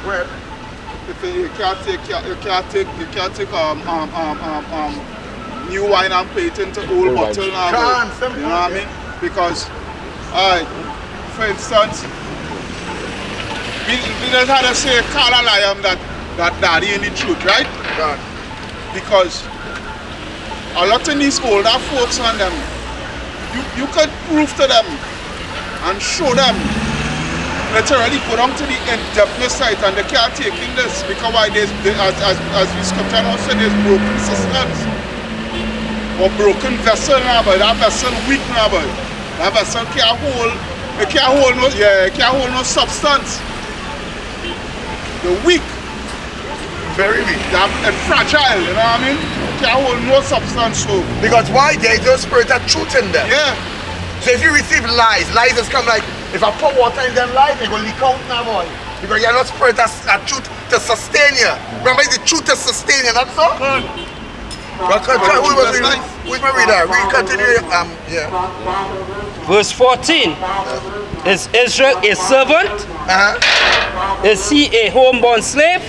well, if you can't take new wine and put it into old bottle now. You know what I mean? Because, for instance, we just had to say Carl and I am that daddy in the truth, right? God. Because a lot of these older folks on them, you could prove to them and show them literally go down to the in-depthness site and they can't take in this because why as the scripture now said, there's broken systems or broken vessel now, but that vessel weak now, but that vessel can't hold no substance. The weak. Very weak. And fragile, you know what I mean? Can't hold no substance. So. Because why? There is no spirit of truth in them. Yeah. So if you receive lies just come like, if I pour water in them lies, they go leak out now, boy. Because you're not spirit of truth to sustain you. Remember, it's the truth to sustain you, that's all? Good. We may read that. We continue. Yeah. Verse 14. Is Israel a servant? Is he a homeborn slave?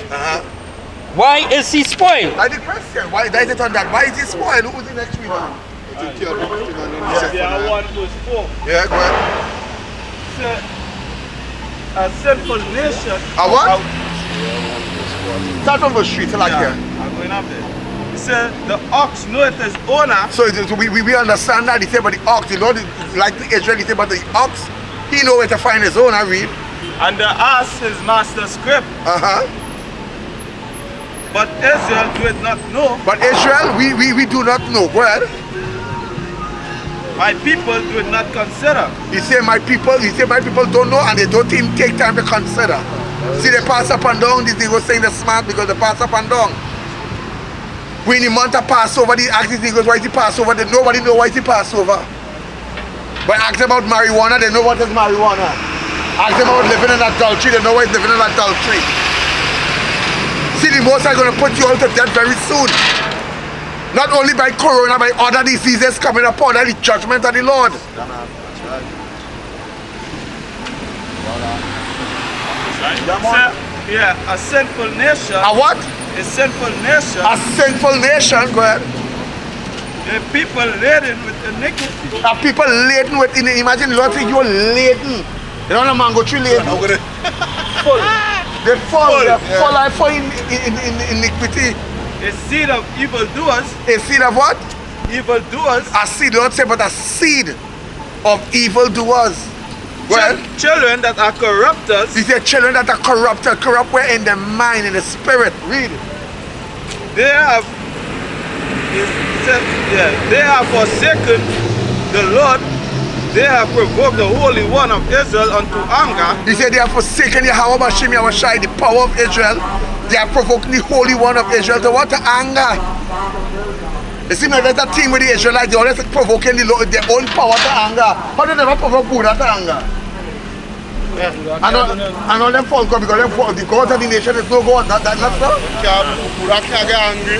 Why is he spoiled? Like the question. Why is it on that? Why is he spoiled? Who's the next reader? Yeah, 1 verse 4. Yeah, go ahead. A sinful nation. A what? Start from verse 3 till I hear. I'm going up there. He said, the ox knoweth his owner. So we understand that. He said about the ox. You know, like the Israel, he said about the ox. He know where to find his owner, read. And the ass his master's scrip. But Israel did not know. But Israel, we do not know. Go ahead. My people do not consider. He said my people don't know and they don't even take time to consider. See, they pass up and down. These niggas saying they're smart because they pass up and down. When the month of Passover, they ask these niggas why is he Passover, they nobody know why is he Passover. But ask them about marijuana, they know what is marijuana. Ask them about living in adultery, they know why is living in adultery. See, the Most High is going to put you all to death very soon. Not only by corona, by other diseases coming upon the judgment of the Lord. Yeah, a sinful nation. A what? A sinful nation. A sinful nation, go ahead. The people laden with iniquity. A people laden with iniquity. Imagine the Lord saying you're laden. You know the mango tree laden? Full. They're full. They're full in iniquity. A seed of evildoers. A seed of what? Evildoers. A seed, Lord said, but a seed of evildoers. Well, children that are corrupters. He said children that are corrupted, corrupt where in the mind, in the spirit. Read. They have forsaken the Lord. They have provoked the Holy One of Israel unto anger. He said they have forsaken Yahweh Bashim Yahushai, the power of Israel. They have provoked the Holy One of Israel to what? To anger. You see, there's a thing with the Israelites, they always provoking their own power to anger. How do they never provoke Buddha to anger? And all them fall because the God of the nation is no God. That's not so? Buddha can't get angry.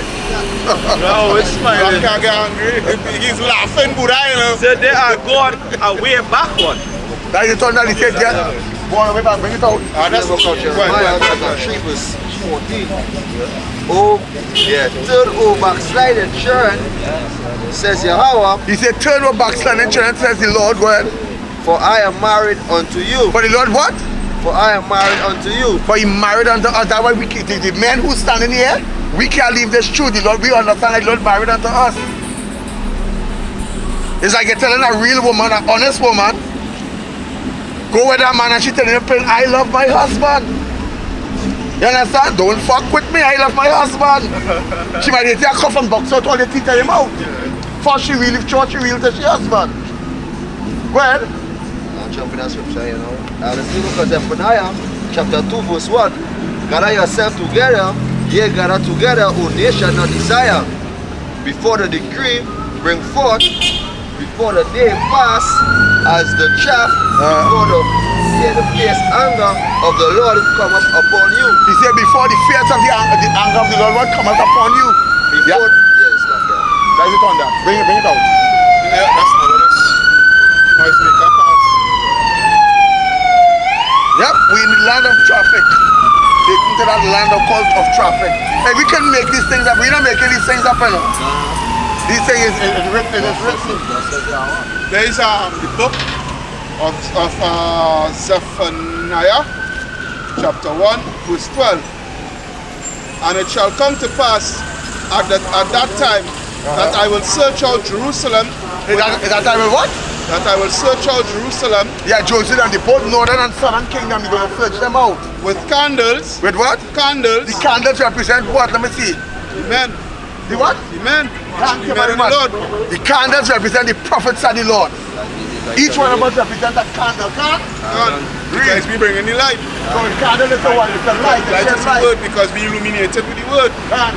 No, it's smiling. Buddha can't get angry. He's laughing, Buddha, you know. So they are gone away backward. That is all that he said, yeah. Go on, way back, bring it out. That's what Jeremiah chapter 3 verse 14. Oh, yeah, turn O backsliding children, says Yahweh. He said, turn O backsliding children, says the Lord. Go ahead. For I am married unto you. For the Lord what? For I am married unto you. For he married unto us. That's why the men who standing here, we can't leave this truth. The Lord, we understand that the Lord married unto us. It's like you're telling a real woman, an honest woman, go with that man and she telling him, I love my husband. You understand? Don't fuck with me, I love my husband. She might take a cuff and box out all the teeth of him out. First she will live church, she will tell she husband. Go ahead. I'll jump in that scripture, you know. Let's look at Zephaniah chapter 2 verse 1. Gather yourself together, ye gather together, O nation not desire. Before the decree bring forth, before the day pass, as the chaff, before the fierce anger of the Lord come up upon you. He said before the fierce of the anger of the Lord will come up upon you. Before, yes, not that. Guys, it on that. Bring it out. Yeah, that's not it. Noise maker pass. Yep, we in the land of traffic. land of cult of traffic. Hey, we can make these things up. We're not making these things up, you know. These things is written. There is the book of Zephaniah, chapter 1, verse 12. And it shall come to pass at that time that I will search out Jerusalem. Is that time will what? That I will search out Jerusalem. Yeah, Jerusalem, the both northern and southern kingdom, you're going to search them out. With candles. With what? Candles. The candles represent what? Let me see. Amen. The what? Amen. Thank you very Amen, much. Lord. The candles represent the prophets of the Lord. Each one of us represents a candle. Can? Because we bring in the light. So the candle is the one, it's the light. Light is the word because we illuminated with the word. Can?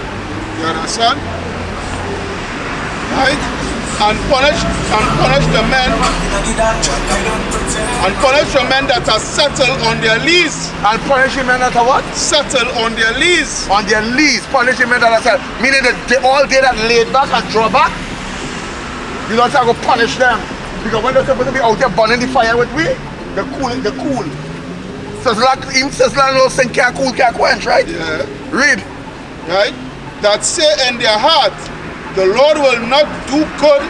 You understand? Right? And punish the men that are settled on their lease. And punish the men that are what? Settled on their lease. On their lease. Punish the men that are settled. Meaning that they all day that laid back and draw back. You don't have to punish them. Because when they're supposed to be out there burning the fire with we, they're cool. So it's like him says no thing can't cool, can't quench, right? Yeah. Read. Right? That say in their heart, the Lord will not do good,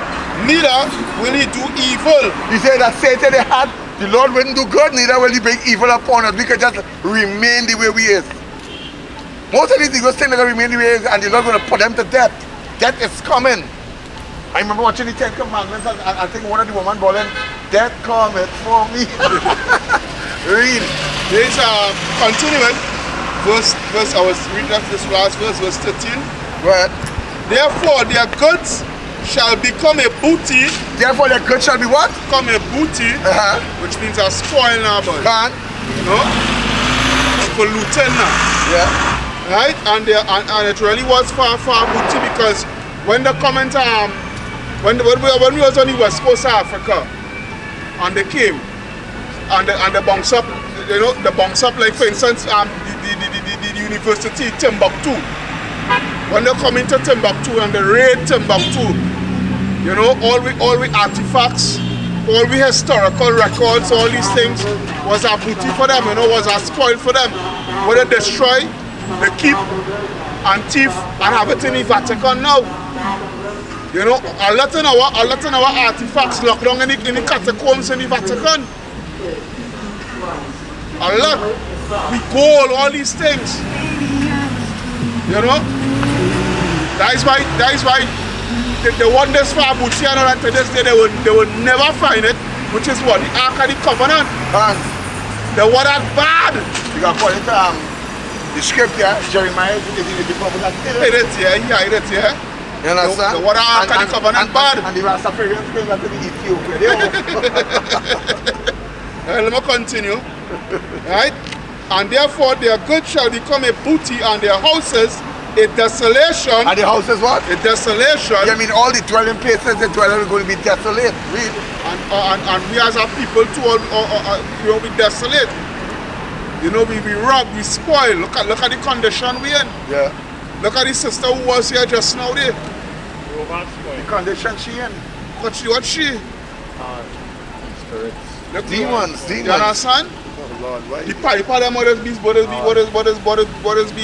neither will he do evil. You say that say to the heart, the Lord wouldn't do good, neither will he bring evil upon us. We can just remain the way we is. Most of these egos think they're going to remain the way it is, and the Lord going to put them to death. Death is coming. I remember watching the 10 Commandments, and I think one of the women bawling, death cometh for me. Read. There's continuing. Verse, I was reading this last verse, verse 13. What? Therefore their goods shall become a booty. Therefore their goods shall be what? Become a booty, which means a spoil now, but Can? you know, for lieutenant. Yeah. Right? And it really was far booty because when they come into when we was on the west coast of Africa and they came and they bounce up, you know, they bounce up like for instance the University Timbuktu. When they come into Timbuktu and they raid Timbuktu, you know, all we artifacts, all we historical records, all these things was a booty for them, you know, was a spoil for them. What they destroy, they keep and thief and have it in the Vatican now. You know, a lot of our artifacts locked down in the catacombs in the Vatican. A lot. We gold, all these things. You know? That is why the wonders for booty and all that to this day they will never find it, which is what? The Ark of the Covenant. And The one that's bad. you got put it the script here, Jeremiah is the prophet that did it. Hide it, yeah. You understand? The water Ark of the Covenant bad. And the Rastafarians came back to the Ethiopia. Let me continue. Right? And therefore their goods shall become a booty and their houses a desolation. And the house is what? A desolation. I mean all the dwelling places, the dwelling are going to be desolate. Read. And we as a people too, we will be desolate. You know, we rob, we spoil. Look at the condition we in. Yeah. Look at the sister who was here just now there. The condition she in. What's she? Spirits. Look, Demons. you understand? Oh Lord, why? The pipe of them, what is be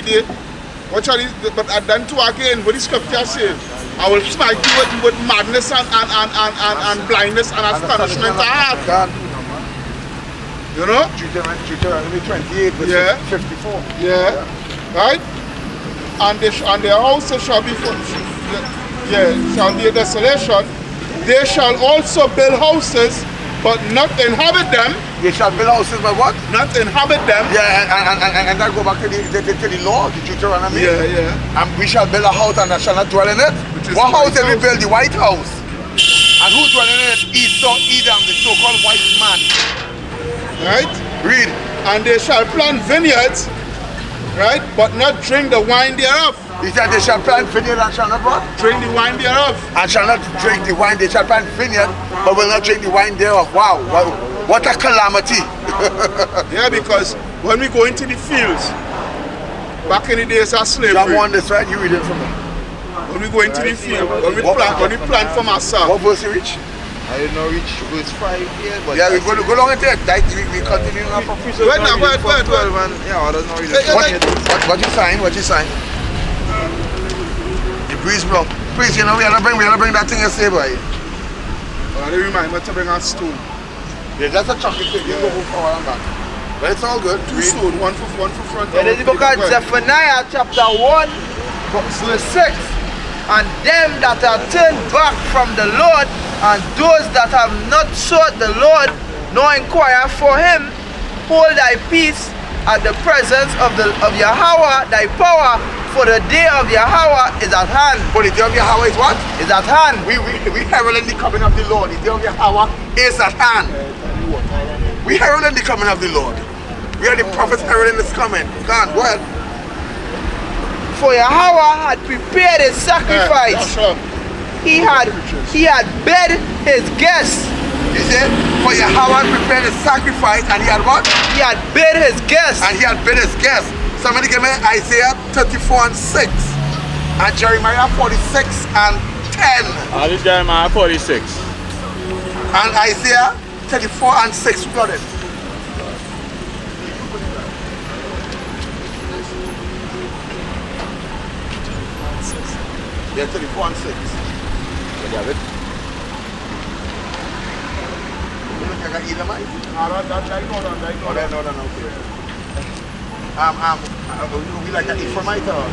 there? Watch out, but then too again, what the scripture say? I will smite you with madness and blindness and astonishment to heart. You know? Deuteronomy 28 verse 54. Yeah. Right? And their houses shall be shall be a desolation. They shall also build houses, but not inhabit them. They shall build houses, but what? Not inhabit them. Yeah, and that go back to the law, the Deuteronomy. Yeah. And we shall build a house and I shall not dwell in it. What house did we build? The White House. And who dwell in it? Esau, Edom, the so-called white man. Right? Read. And they shall plant vineyards, right? But not drink the wine thereof. He said they shall plant vineyard and shall not what? Drink the wine thereof. And shall not drink the wine. They shall plant vineyard, but will not drink the wine thereof. Wow, what a calamity. Yeah, because when we go into the fields, back in the days of slavery. I'm on this, right? You read it from me. When we go into the field, when we plant from ourselves. What verse you reach? I did not reach verse 5 yet, but Yeah, we go along with it. Like, we continue up. Wait now, wait. Yeah, I don't know really. What you sign? What you sign? The breeze blow. Please, you know, we gotta bring that thing you say, boy. They remind me to bring a stone. Yeah, that's a chocolate cake. You go move forward and back. But it's all good. Two stone, one for front. It is the book of Zephaniah chapter 1 verse 6. And them that are turned back from the Lord, and those that have not sought the Lord, nor inquire for him, hold thy peace at the presence of Yahweh thy power, for the day of Yahweh is at hand. For the day of Yahweh is what? Is at hand. We heralding the coming of the Lord. The day of Yahweh is at hand. We heralding the coming of the Lord. We are the prophets heralding this coming. Go on, go ahead. For Yahweh had prepared a sacrifice. He had bid his guests. He said, for Yahweh prepared a sacrifice, and he had what? He had bid his guests. And he had bid his guests. Somebody give me Isaiah 34 and 6. And Jeremiah 46 and 10. That is Jeremiah 46. And Isaiah 34 and 6. Who got it? Yeah, 34 and 6. You have it? You look like an Edomite? No, okay. We like an Ephraimite or?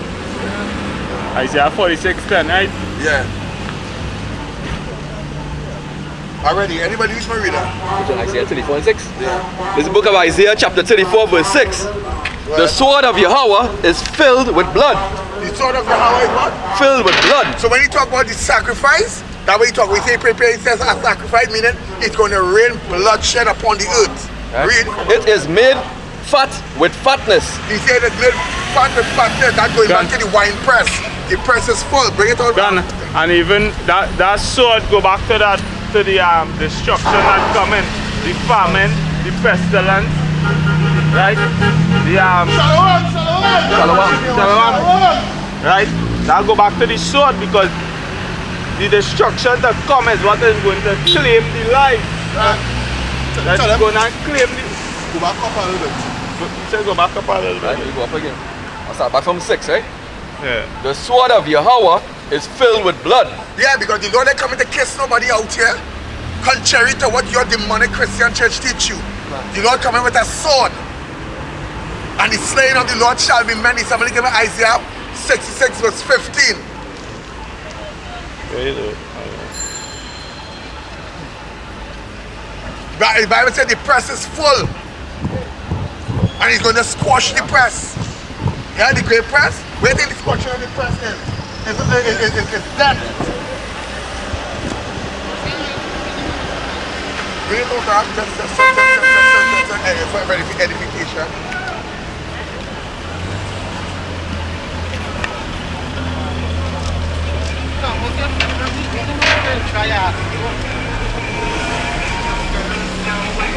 Isaiah 46:10, right? Yeah. Already, anybody who's my reader? Isaiah 34 and 6? Yeah. This is the book of Isaiah chapter 34 verse 6. The sword of Yahweh is filled with blood. The sword of Yahweh is what? Filled with blood. So when you talk about the sacrifice, that way you talk, we say prepare, it says a sacrifice, meaning it's going to rain bloodshed upon the earth. Right? Read. It is made fat with fatness. He said it's made fat with fatness. That's going back to the wine press. The press is full. Bring it out. Done. And even that sword go back to that, to the destruction that coming, the famine, the pestilence, right? The Shalom. Right? That go back to the sword, because the destruction that come is what is going to claim the life. That's going to claim the. Go back up a little bit. Say go back up a little Right, bit. we go up again. I'll start back from 6, right? Yeah. The sword of Yahweh is filled with blood. Yeah, because the Lord ain't coming to kiss nobody out here. Contrary to what your demonic Christian church teach you. The Lord coming with a sword. And the slaying of the Lord shall be many. Somebody give me Isaiah 66 verse 15. The Bible said the press is full. And he's going to squash the press. Yeah, the great press? Where do you think the squashing of the press is? It's death. Bring it over, just for edification.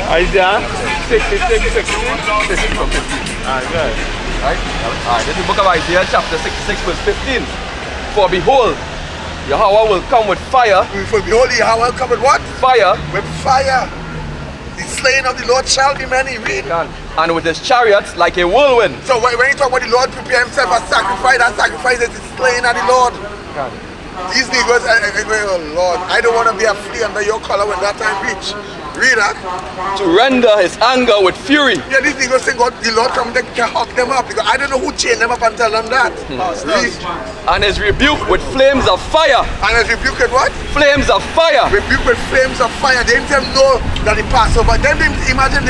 Isaiah 66, 16. Alright, good. Right? Alright, this is the book of Isaiah chapter 66 verse 15. For behold, Yahweh will come with fire. For behold, Yahweh will come with what? Fire. With fire. The slaying of the Lord shall be many. Read. And with his chariots like a whirlwind. So when you talk about the Lord prepare himself as sacrifice, that sacrifice is the slaying of the Lord. These niggas, oh Lord, I don't want to be a flea under your collar when that time reach. Read that. To render his anger with fury. Yeah, these niggas say God, the Lord come to hug them up, because I don't know who chained them up and tell them that. Read. And his rebuke with flames of fire. And his rebuke with what? Flames of fire. Rebuke with flames of fire. They didn't even know that the Passover. Then they imagine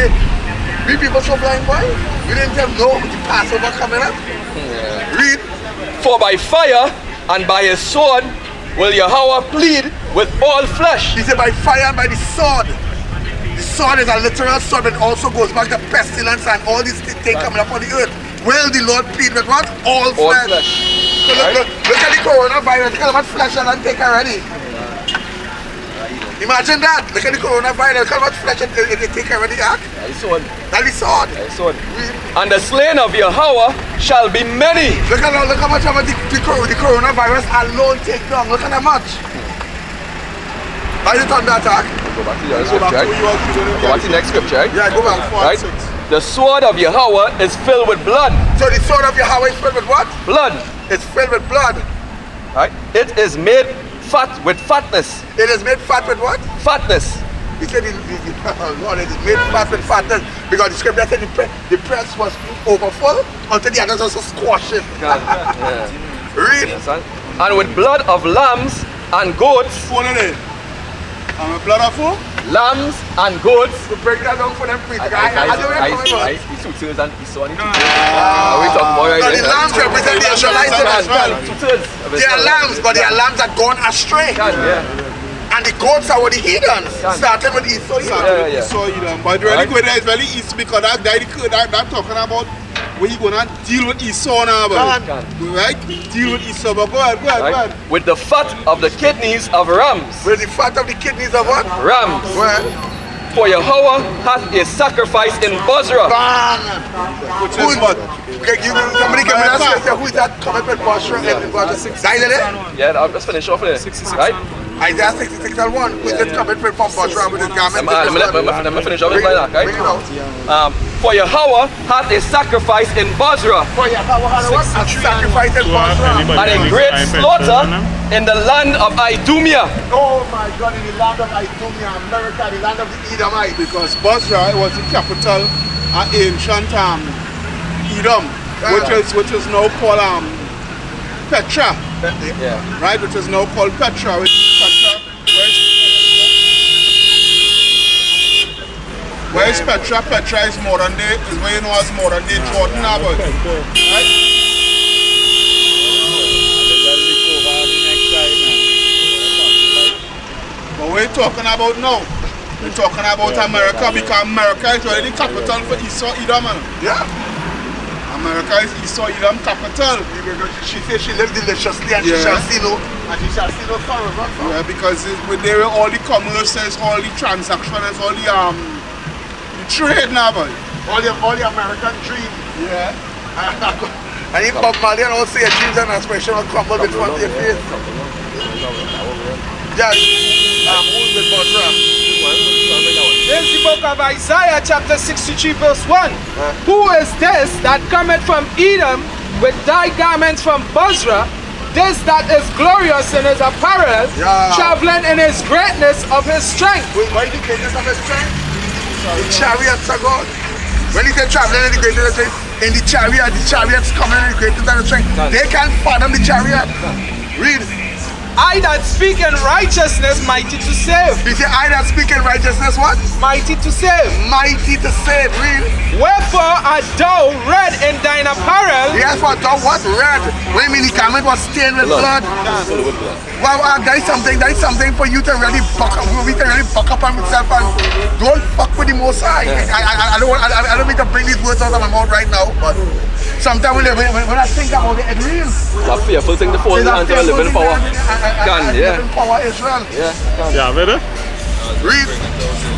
we people so blind, boy. We didn't even know the Passover coming up. Read. For by fire and by his sword will Yahweh plead with all flesh. He said by fire and by the sword. The sword is a literal sword, but also goes back to pestilence and all these things coming up on the earth. Will the Lord plead with what? All flesh. So look at the coronavirus. Look at how much flesh I take already. Imagine that. Look at the coronavirus. Look at how much flesh it take already. That's the sword. And the slain of Yahweh shall be many. Look how much of the coronavirus alone take down. Look at how much. How you turn that attack? Go back to the other Go back scripture, to right? you all reading. Go back to the next scripture, right? Yeah, go back. 4 Right? and 6. The sword of Yahweh is filled with blood. So the sword of Yahweh is filled with what? Blood. It's filled with blood. Right? It is made fat with fatness. It is made fat with what? Fatness. He said, Lord, it is made fat with fatness. Because the scripture said the press was overfull until the others also squash it. Yeah. Read. Understand? And with blood of lambs and goats, Phone in there. And a blood of who? lambs and goats. To break that down for them preachers. I don't know. He tutors and he saw it. We talk about No, right the lambs represent the Israelites as well. They are lambs, but they are lambs that gone astray. Yeah. And the goats are what the heathens. Starting with Esau. Yeah. So you know, but really good is very easy because that talking about where you gonna deal with Esau now, right? Deal with Esau, but go ahead. With the fat of the kidneys of rams. With the fat of the kidneys of what? Rams. Well, For Yahweh hath a sacrifice in Bozrah. bang! Which is what? Okay, somebody give me that scripture. Who is that coming with Bozrah and Bozrah? Guys, is it? Yeah, I'll just finish off there. Right? Isaiah 66 and 1. Who is it coming with from Bozrah with his garment? Let me finish off it like that, Bring it out. right? For Yahweh hath a sacrifice in Bozrah, For Yahweh had what? A sacrifice in Bozrah. and a great slaughter in the land of Idumea. Oh my God, in the land of Idumea, America, the land of the Edomites. Because Bozrah was the capital of ancient Edom, which is now called Petra, Yeah. right? Which is now called Petra. Where is Petra? Petra is modern day, is where you know as modern day Jordan now, boy. Right? But we're talking about now. We're talking about America because America is already the capital for Esau Edom. Yeah. America is Esau Edom capital. She said she lived deliciously and she shall see no sorrow. Yeah, because with there all the commerce, all the transactions, all the trade now, boy. All the American dream. Yeah. And if Bob Marley and all say dreams and aspirations will crumble in front of your face. Yeah, who's with Bozrah? This is the book of Isaiah chapter 63 verse 1. Who is this that cometh from Edom with thy garments from Bozrah? This that is glorious in his apparel, traveling in his greatness of his strength. Why the greatness of his strength? The chariots are God. When he said traveling in the greatness of his strength, in the chariots coming in the greatness of his strength. They can't fathom the chariot. Read. I that speak in righteousness, mighty to save. He said, I that speak in righteousness, what? Mighty to save. Mighty to save. Read. Wherefore art thou red in thine apparel? Yes, for thou what? Red. Wait a minute, the garment was stained with blood. Well, that is something for you to really buck up. We can really buck up on myself and don't fuck with the Most High. I don't mean to bring these words out of my mouth right now, but sometimes when I think about it, it real. It's a fearful thing to fall into a living power. Living power Israel. Yeah, better? Read.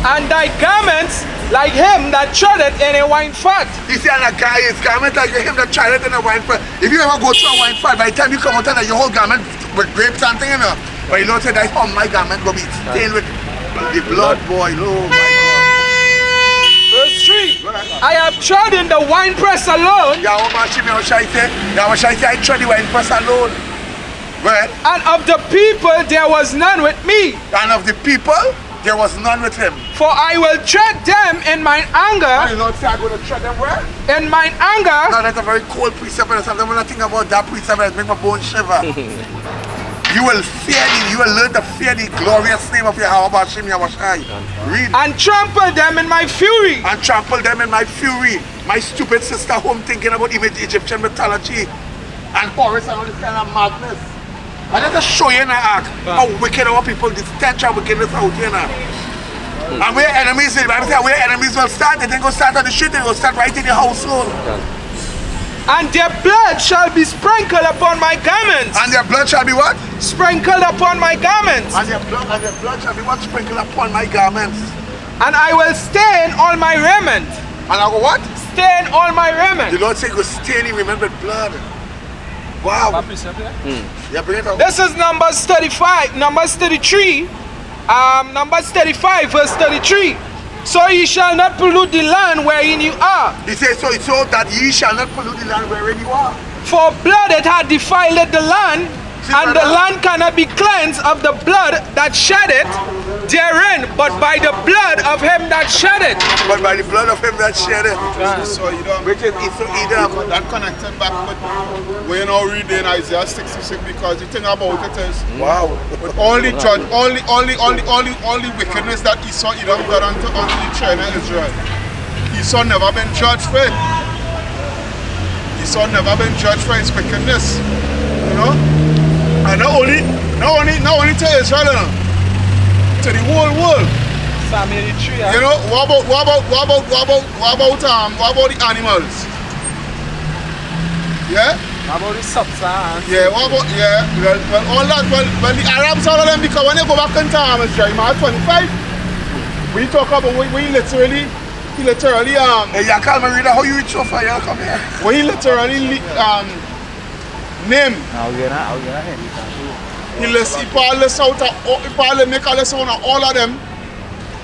And thy garments like him that treadeth in a wine fat. He said, and a guy is garment like him that tried it in a wine fat. If you ever go to a wine fat, by the time you come out of your whole garment with grapes and thing, you know. But you don't say that's how my garment will be stained with the blood, boy. Oh my God. Verse 3. I have trodden the winepress alone. Yahweh Shai said, I trod the winepress alone. Well, And of the people there was none with me. and of the people, there was none with him. For I will tread them in mine And anger. the Lord said, I'm going to tread them where? In mine anger. Now that's a very cold precept, and sometimes when I think about that precept, it makes my bones shiver. You will learn to fear the glorious name of Yahweh Bashim Yahushai. Read. And trample them in my fury. And trample them in my fury. My stupid sister home thinking about Egyptian mythology and Horus and all this kind of madness. I just show you in the act how wicked our people, this stench of wickedness out here now. And where enemies, the Bible says where enemies will start, they go start on the street, they go start right in your household. And their blood shall be sprinkled upon my garments. And their blood shall be what? Sprinkled upon my garments. And their blood shall be what? Sprinkled upon my garments. And I will stain all my raiment. And I go what? Stain all my raiment. The Lord said go stain him, remember blood. Wow. Yeah, bring it out. This is Numbers 35, Numbers 33, Numbers 35 verse 33. So ye shall not pollute the land wherein you are. He says, so that ye shall not pollute the land wherein you are. For blood it had defiled the land, and the land cannot be cleansed of the blood that shed it therein, but by the blood of him that shed it. But by the blood of him that shed it. So you don't, Which is either. that connected back with we now read in Isaiah 66 because the thing about it is Wow. with all the judge, all the wickedness that Esau Edom got unto the children of Israel. Esau never been judged for it. Esau never been judged for his wickedness. You know? And not only to Israel, you know, to the whole world. You know, what about the animals? Yeah? How about the substance? Yeah, what about, yeah, well all that, well the Arabs, all of them, because when they go back into Jeremiah 25, we talk about, we literally, Hey, you call me reader, how you reach so far? You come here. we literally, name. He make a list out of all of them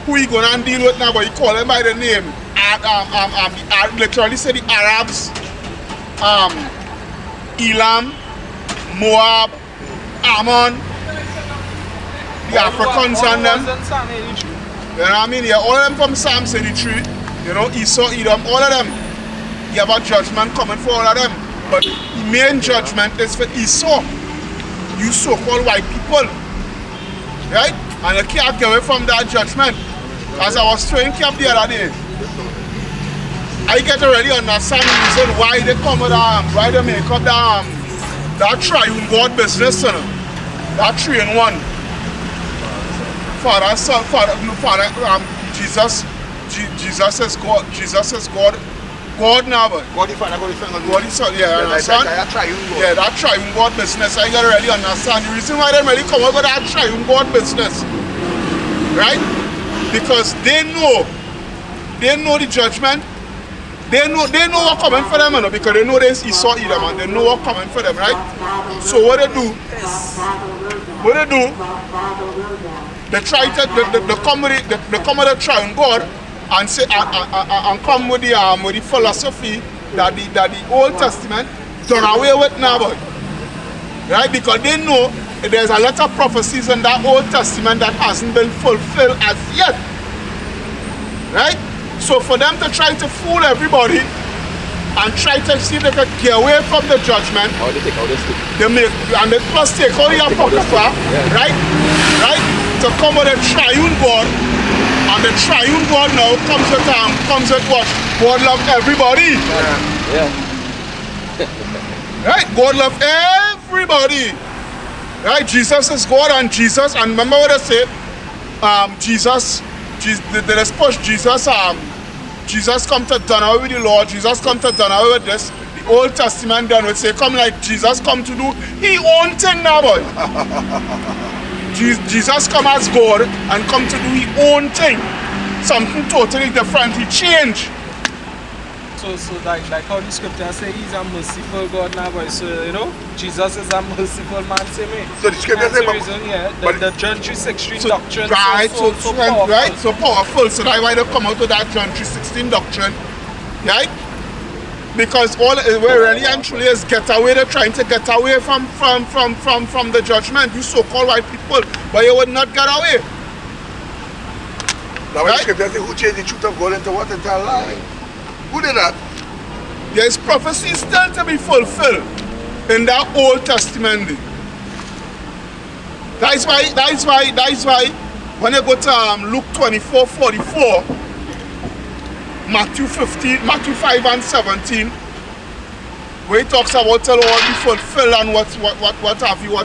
who he gonna deal with now, but he call them by the name. Literally say the Arabs, Elam, Moab, Ammon, the Africans and them. You know what I mean? Yeah, all of them from Psalm 73. You know, Esau, Edom, all of them. You have a judgment coming for all of them. But the main judgment is for Esau. You so-called white people. Right? And you can't get away from that judgment. As I was throwing camp the other day, I get already understand the reason why they come with why they make up that triune God business, you know? That 3 in 1. Father, Son, Jesus is God. Jesus is God. God now, but God the Father, God the Son, God the Son, yeah, understand? Yeah, that triune God business, I gotta really understand. The reason why they really come over that triune God business, right? Because they know the judgment. They know what coming for them, you know, because they know there's Esau Edom and they know what coming for them, right? So what they do, they try to they come with the triune God and say and come with the philosophy that the Old Testament done away with now, boy. Right? Because they know there's a lot of prophecies in that Old Testament that hasn't been fulfilled as yet. Right? So for them to try to fool everybody and try to see if they can get away from the judgment, they make and they plus take all the apocrypha, right? Right? To come with a triune God, and the triune God now comes with what? God love everybody. Right? God love everybody. Right? Jesus is God and remember what I say? Jesus come to done away with the law, Jesus come to done away with this. The Old Testament done would say come like Jesus come to do his own thing now, boy. Jesus come as God and come to do his own thing. Something totally different, he changed. So like how the scripture say he's a merciful God now, boy. So you know, Jesus is a merciful man, same way. So the scripture says the John 3:16 doctrine. Right, so powerful. Right, so powerful. So that's why they come out with that John 3:16 doctrine. Right? Because all we're really and truly is get away, they're trying to get away from the judgment. You so-called white people, but you would not get away. Now when the scripture says who changed the truth of God into what? Into a lie? Who did that? There's prophecy still to be fulfilled in that Old Testament. That's why when you go to Luke 24:44, Matthew 5 and 17, where he talks about till all be fulfilled and what have you. You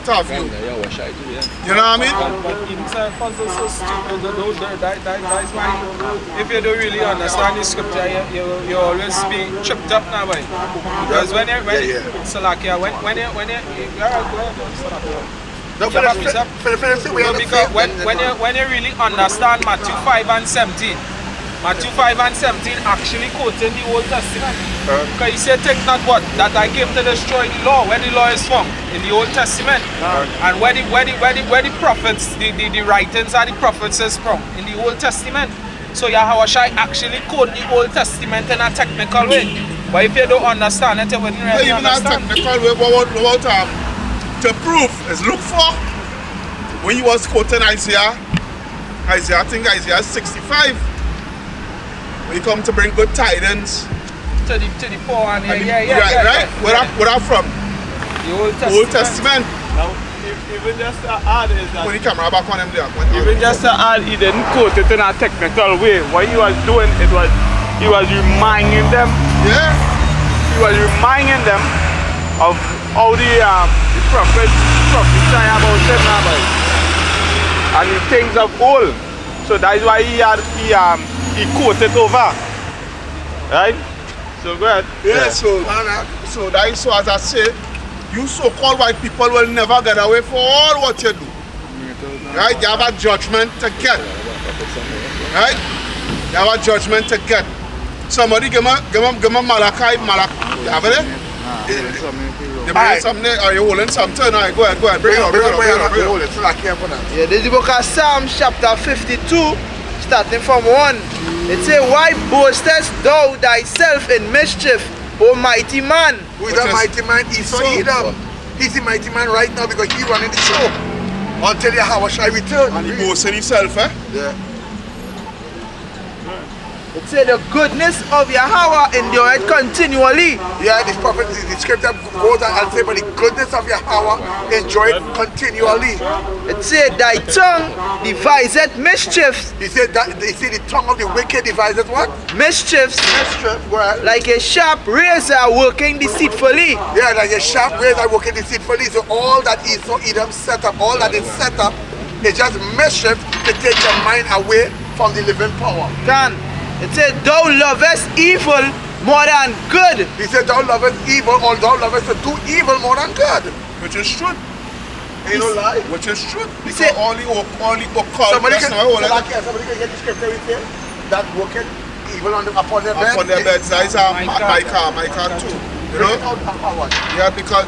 know what I mean? But himself was so stupid. That's why if you don't really understand the scripture, you always be tripped up now, boy. Because when you really understand Matthew 5 and 17, Matthew 5 and 17 actually quoting the Old Testament. Because he said, think not what? That I came to destroy the law. Where the law is from? In the Old Testament. And where the prophets, the writings of the prophets is from? In the Old Testament. So Yahweh actually quote the Old Testament in a technical way. But if you don't understand it, you wouldn't really understand. Even a technical way, what to prove is look for when he was quoting Isaiah, I think Isaiah 65. When he come to bring good tidings To the poor and right? yeah. Where that from? The Old Testament. Now, even just to add is that Put the camera back on him there. even just to add, he didn't quote it in a technical way. What he was doing, he was reminding them. Yeah. He was reminding them of how the prophets prophesy about him and the things of old. So that's why he quoted over. Right? So go ahead. Yeah, so that is so, as I say, you so-called white people will never get away for all what you do. Right? You have a judgment to get. Right? You have a judgment to get. Somebody give me Malachi. You have it? You bring something there? Are you holding something? All right, go ahead. Bring it up. Yeah, this is the book of Psalms chapter 52, starting from 1. It says, why boastest thou thyself in mischief, O mighty man? Who is that mighty man? Esau Edom. He's the mighty man right now because he's running the show. Until Yahweh shall return. And he boasting himself, eh? Yeah. It says the goodness of Yahweh endureth continually. Yeah, this prophet, the scripture goes and say, but the goodness of Yahweh enjoy it continually. It says thy tongue deviseth mischiefs. He said that they say the tongue of the wicked devises what? Mischiefs. Mischief. Well, Like a sharp razor working deceitfully. yeah, like a sharp razor working deceitfully. So all that Esau Edom set up, all that is set up, is just mischief to take your mind away from the living power. It said thou lovest evil more than good. He said thou lovest evil, or thou lovest to do evil more than good. Which is true. Ain't no lie. Which is true. Because said- all the occult, Somebody that's can, not all that. somebody can get the scripture with him that working evil upon their bed. Upon their beds, that is Micah too. You Bring it know? out and forward. Yeah, because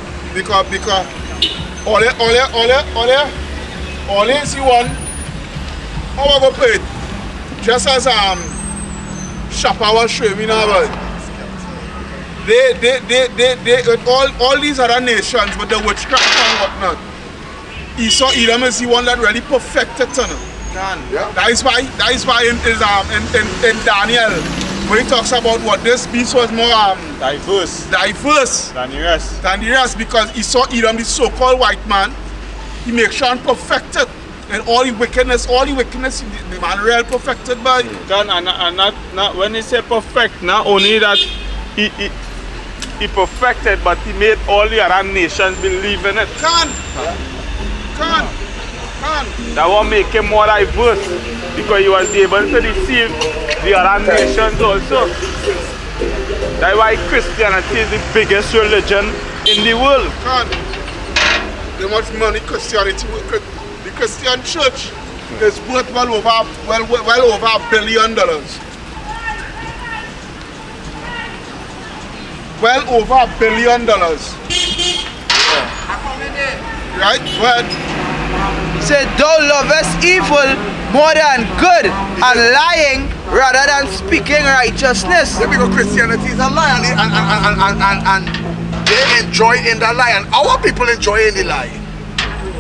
all is the one. How I go play it? Just as Shapa was showing me now, but they all these other nations with the witchcraft and whatnot. Esau Edom is the one that really perfected it. Yeah. That is why in Daniel, when he talks about what this beast was more diverse Than the rest. than the rest, because Esau Edom, the so-called white man, he makes sure and perfected. And all the wickedness the man real perfected by. And not when he say perfect, not only that he perfected, but he made all the other nations believe in it. Can. That will make him more diverse, because he was able to deceive the other nations also. That's why Christianity is the biggest religion in the world. Can. How much money Christianity, the Christian church is worth well over $1 billion. Well over $1 billion. Right? Well, He said thou lovest evil more than good, and lying rather than speaking righteousness. Yeah, because Christianity is a lie, and they enjoy in the lie, and our people enjoy in the lie.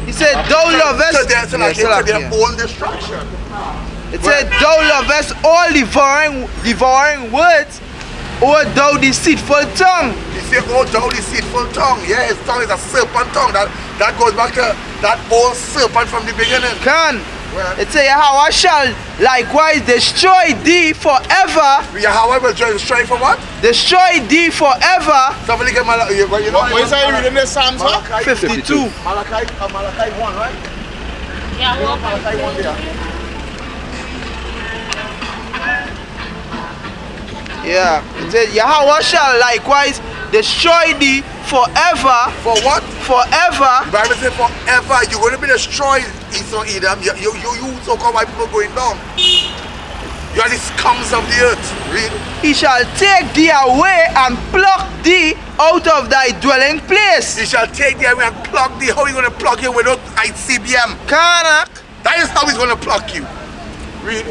He said thou lovest To their own destruction. It said thou lovest all devouring words, O thou deceitful tongue. He said, oh, thou deceitful tongue. Yeah, his tongue is a serpent tongue. That goes back to that old serpent from the beginning. It said Yahweh shall likewise destroy thee forever. Yahweh will destroy for what? Destroy thee forever. Somebody get Malachi. what is I reading this Psalms? Huh? 52. Malachi 1, right? Yeah, well, Malachi 1 there. Yeah. It said Yahweh shall likewise destroy thee forever. For what? Forever. The Bible says forever you're going to be destroyed, Esau Edom. You so-called white people going down. You are the scums of the earth. Read. He shall take thee away and pluck thee out of thy dwelling place. He shall take thee away and pluck thee. How are you going to pluck you without ICBM? Canak. That is how he's going to pluck you. Read.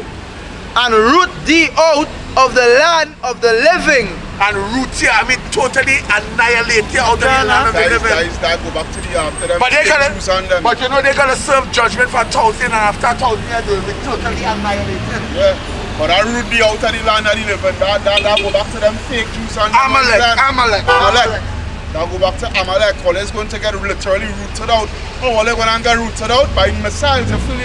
And root thee out of the land of the living. And root you, I mean totally annihilate you out of the land of the living. Guys, that go back to the after them. But they're gonna, Jews on them. but you know they're gonna serve judgment for 1,000 and after 1,000 years they'll be totally annihilated. Yeah. But I root the out of the land of the living. That go back to them fake Jews on them. Amalek. That go back to Amalek. All is going to get literally rooted out. Oh, all they're going to get rooted out by missiles. You feel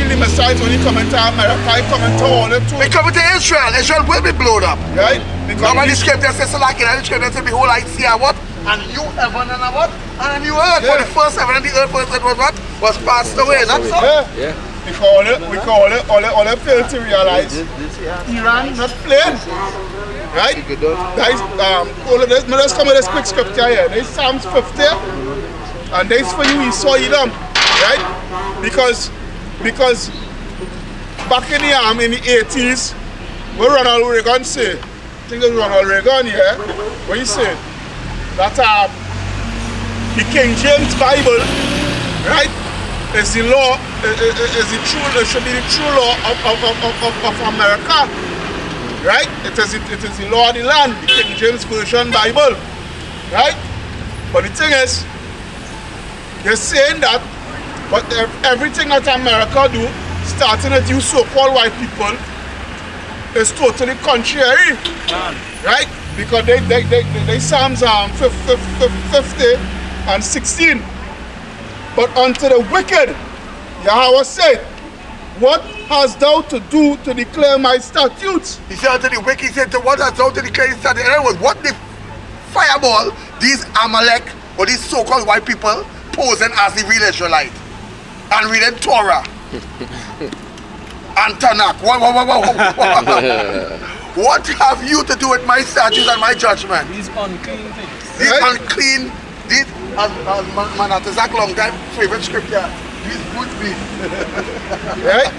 the missiles when you come into America, you come into all the two. They come into Israel. Israel will be blown up. Right? Because the scripture says like in the scripture says, behold, I see a what? And new heaven and a what? And a new earth. For the first heaven and the earth was what? Was passed away. That's all. Yeah. We call it fail to realize Iran not playing. Right? Guys, all of this, let's come with this quick scripture here. There's Psalms 50 and there's for you Esau Edom. Right? Because back in the 80s, what Ronald Reagan say, I think it was Ronald Reagan, yeah, what he said, that the King James Bible, right, is the law, is the true, it should be the true law of America, right? It is the law of the land, the King James Version Bible, right? But the thing is, they're saying that, but everything that America do, starting with you so-called white people, is totally contrary, right? Because they Psalms 50 and 16. But unto the wicked, Yahweh said, what hast thou to do to declare my statutes? He said unto the wicked, he said, to what hast thou to declare his statutes? In other words, what the fireball, these Amalek, or these so-called white people, posing as the real Israelite, and reading Torah, and Tanakh. What have you to do with my statutes and my judgment? These unclean things. These unclean, these, as Manatazak long time favorite scripture, these good beef. Right?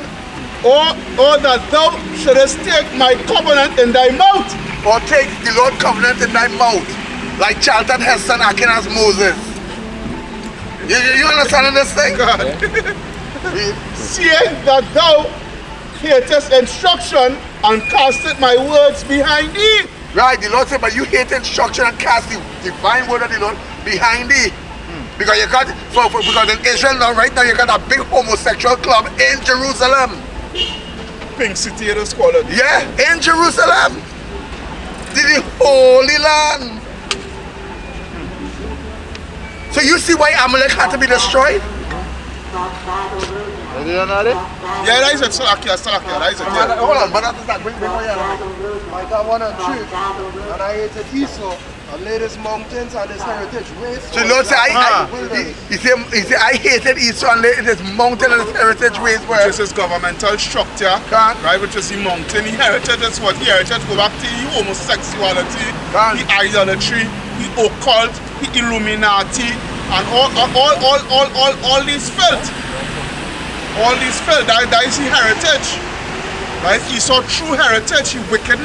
Or that thou shouldest take my covenant in thy mouth. Or take the Lord covenant in thy mouth, like Charlton Heston acting as Moses. You understand this thing? Seeing that thou hatest instruction and castest my words behind thee. Right, the Lord said, but you hate instruction and cast the divine word of the Lord behind thee. Because you got, because in Israel now, right now, you got a big homosexual club in Jerusalem. Pink City, they call it. Yeah, in Jerusalem. The Holy Land. So you see why Amalek had to be destroyed? Yeah, that is it. Salakia, that is it. Yeah. Hold on, but that's that. Bring on here. I got one on trip, and I hated Esau, and laid his mountains and his heritage race. So the Lord said, he said, I hated Esau and laid his mountain and his heritage race where? Which is his governmental structure, right? Which is the mountain. The heritage is what? The heritage go back to the homosexuality, the idolatry, the occult, the Illuminati, and all these filth. All these filth, that is the heritage. Right? Esau true heritage, the wickedness.